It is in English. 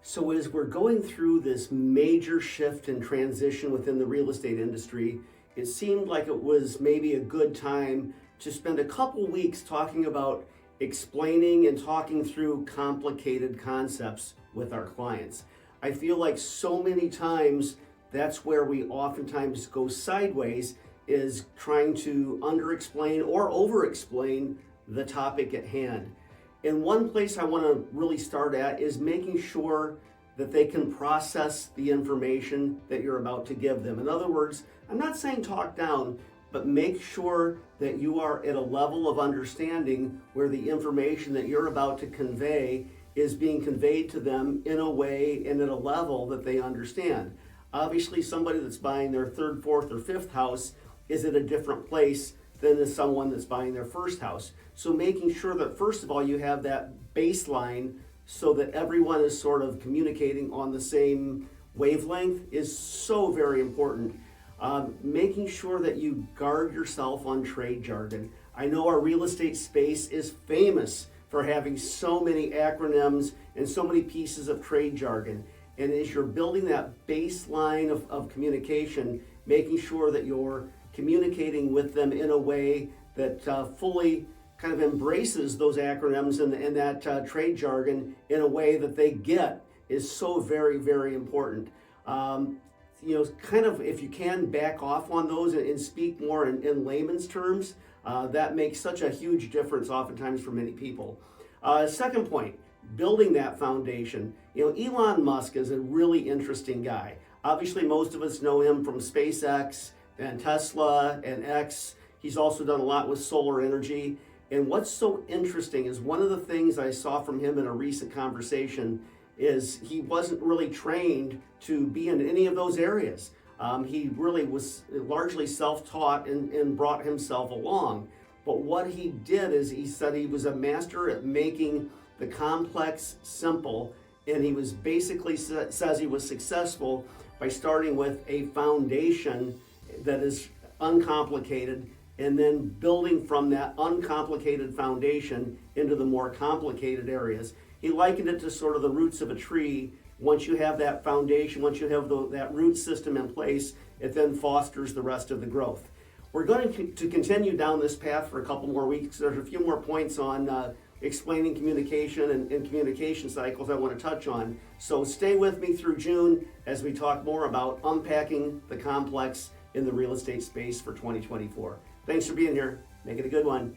So as we're going through this major shift and transition within the real estate industry, it seemed like it was maybe a good time to spend a couple weeks talking about explaining and talking through complicated concepts with our clients. I feel like so many times that's where we oftentimes go sideways, is trying to under-explain or over-explain the topic at hand. And one place I want to really start at is making sure that they can process the information that you're about to give them. In other words, I'm not saying talk down, but make sure that you are at a level of understanding where the information that you're about to convey is being conveyed to them in a way and at a level that they understand. Obviously, somebody that's buying their third, fourth, or fifth house is at a different place than is someone that's buying their first house. So making sure that first of all you have that baseline so that everyone is sort of communicating on the same wavelength is so very important. Making sure that you guard yourself on trade jargon. I know our real estate space is famous for having so many acronyms and so many pieces of trade jargon. And as you're building that baseline of communication, making sure that you're communicating with them in a way that fully kind of embraces those acronyms and that trade jargon in a way that they get is so very, very important. Kind of if you can back off on those and speak more in layman's terms, that makes such a huge difference oftentimes for many people. Second point, building that foundation. Elon Musk is a really interesting guy. Obviously, most of us know him from SpaceX and Tesla and X. He's also done a lot with solar energy. And what's so interesting is one of the things I saw from him in a recent conversation is he wasn't really trained to be in any of those areas. He really was largely self-taught and brought himself along. But what he did is he said he was a master at making the complex simple, and he was basically says he was successful by starting with a foundation that is uncomplicated and then building from that uncomplicated foundation into the more complicated areas. He likened it to sort of the roots of a tree. Once you have that foundation, once you have that root system in place, it then fosters the rest of the growth. We're going to continue down this path for a couple more weeks. There's a few more points on explaining communication and communication cycles I want to touch on. So stay with me through June as we talk more about unpacking the complex in the real estate space for 2024. Thanks for being here. Make it a good one.